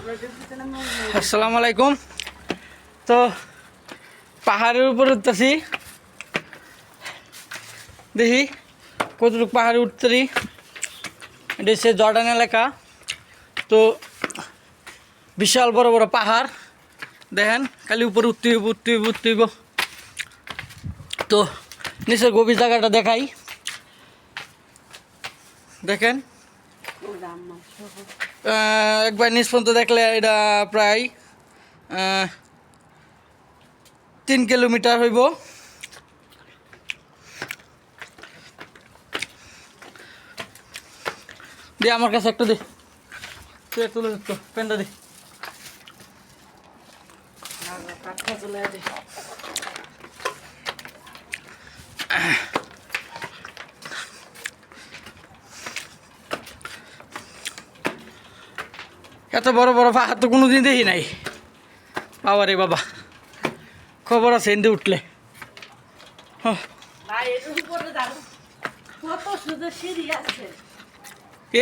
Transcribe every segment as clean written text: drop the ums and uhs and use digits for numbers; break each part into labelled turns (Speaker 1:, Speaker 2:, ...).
Speaker 1: আসসালামু আলাইকুম। তো পাহাড়ের উপর উঠতেছি, দেখি কতটুকু পাহাড়ে উঠতেছি। এটা হচ্ছে জর্ডান এলাকা। তো বিশাল বড় বড় পাহাড় দেখেন, খালি উপরে উঠতে হইব। তো নিচের গভীর জায়গাটা দেখাই, দেখেন। একবার নিচ পর্যন্ত দেখলে এটা প্রায় 3 কিলোমিটার হইব। দে আমার কাছে একটু দে, তুই তুলে দিত পেনটা দে। এত বড় বড় পাহাড় তো কোনোদিন দেখি নাই। বাবা রে বাবা, খবর আছে এনতে উঠলে।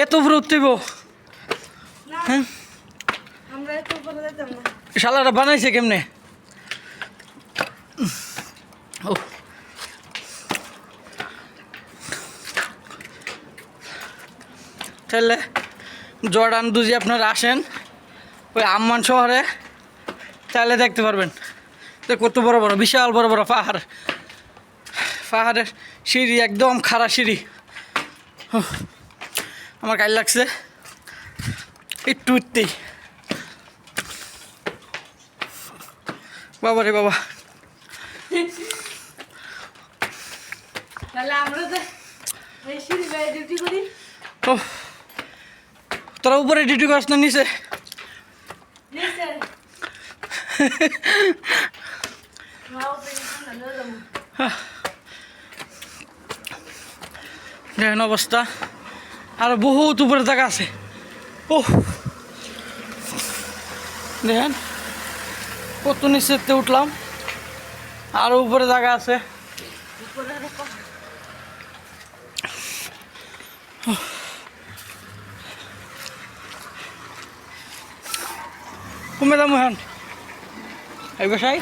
Speaker 1: এত উপরে উঠতেইব? হ্যাঁ, শালাটা বানাইছে কেমনে? ও তাহলে জর্ডান যদি আপনারা আসেন ওই আম্মান শহরে, তাহলে দেখতে পারবেন তো কত বড় বড় বিশাল বড় বড় পাহাড়। পাহাড়ের সিঁড়ি একদম খাড়া সিঁড়ি। আমার গায়ে লাগছে একটু উঠতেই। বাবা রে বাবা, ও তোরা উপরে ডিউটি করিস না নিচে? দেখেন অবস্থা, আর বহুত উপরে জায়গা আছে। ও দেখেন কত নিচেতে উঠলাম, আরো উপরে জায়গা আছে। কমে দাম এখন এই বাসায়